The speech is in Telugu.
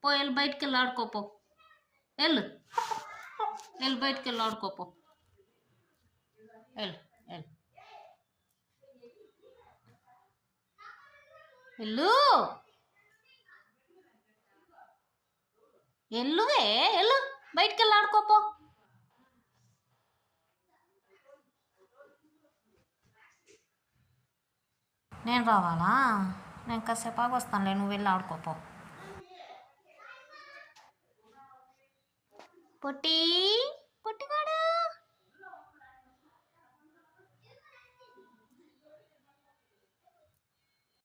పో వెళ్ళి బయటికి వెళ్ళి ఆడుకోపో. వెళ్ళు వెళ్ళి బయటికి వెళ్ళి ఆడుకోపో. వెళ్ళు వెళ్ళు వెళ్ళు ఎల్లువే వెళ్ళు బయటికి వెళ్ళి ఆడుకోపో. నేను రావాలా? నేను కాసేపు ఆగి వస్తానులే, నువ్వు వెళ్ళి ఆడుకోపో. పొట్టి